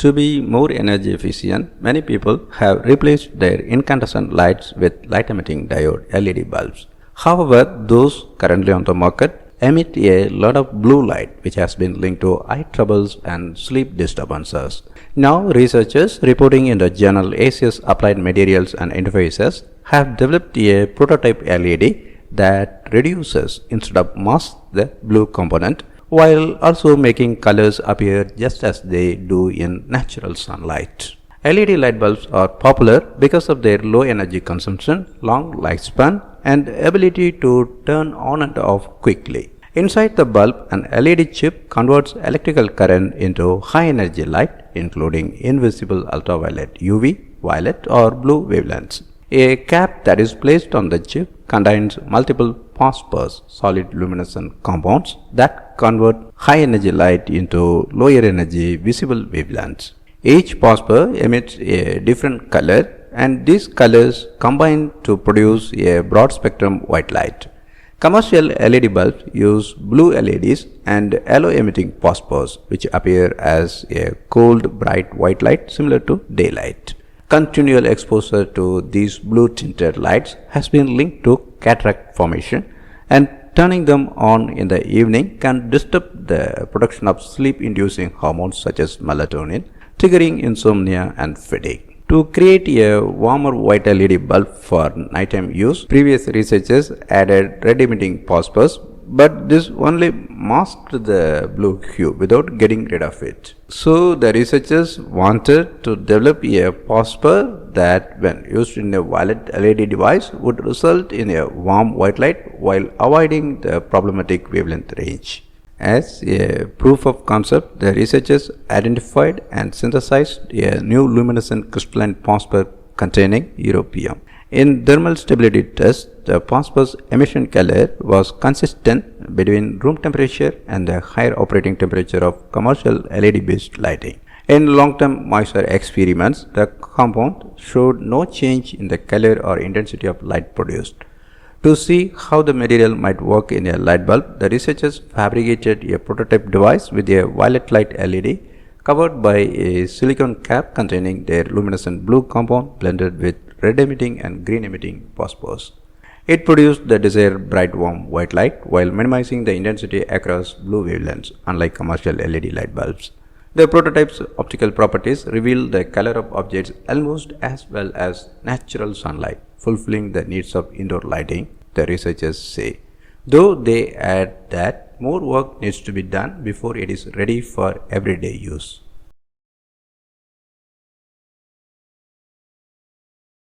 To be more energy efficient, many people have replaced their incandescent lights with light-emitting diode LED bulbs. However, those currently on the market emit a lot of blue light, which has been linked to eye troubles and sleep disturbances. Now, researchers reporting in the journal ACS Applied Materials and Interfaces have developed a prototype LED that reduces instead of masks the blue component, while also making colors appear just as they do in natural sunlight. LED light bulbs are popular because of their low energy consumption, long lifespan, and ability to turn on and off quickly. Inside the bulb, an LED chip converts electrical current into high energy light, including invisible ultraviolet UV, violet, or blue wavelengths. A cap that is placed on the chip contains multiple phosphors, solid luminescent compounds that convert high energy light into lower energy visible wavelengths. Each phosphor emits a different color, and these colors combine to produce a broad spectrum white light. Commercial LED bulbs use blue LEDs and yellow emitting phosphors, which appear as a cold bright white light similar to daylight. Continual exposure to these blue tinted lights has been linked to cataract formation, and turning them on in the evening can disturb the production of sleep inducing hormones such as melatonin, triggering insomnia and fatigue. To create a warmer white LED bulb for nighttime use, previous researchers added red emitting phosphors, but this only masked the blue hue without getting rid of it. So the researchers wanted to develop a phosphor that, when used in a violet LED device, would result in a warm white light while avoiding the problematic wavelength range. As a proof of concept, the researchers identified and synthesized a new luminescent crystalline phosphor containing europium. In thermal stability tests, the phosphorus emission color was consistent between room temperature and the higher operating temperature of commercial LED-based lighting. In long-term moisture experiments, the compound showed no change in the color or intensity of light produced. To see how the material might work in a light bulb, the researchers fabricated a prototype device with a violet light LED covered by a silicon cap containing their luminescent blue compound blended with red emitting and green emitting phosphors. It produced the desired bright warm white light while minimizing the intensity across blue wavelengths, unlike commercial LED light bulbs. The prototype's optical properties reveal the color of objects almost as well as natural sunlight, fulfilling the needs of indoor lighting, the researchers say, though they add that more work needs to be done before it is ready for everyday use.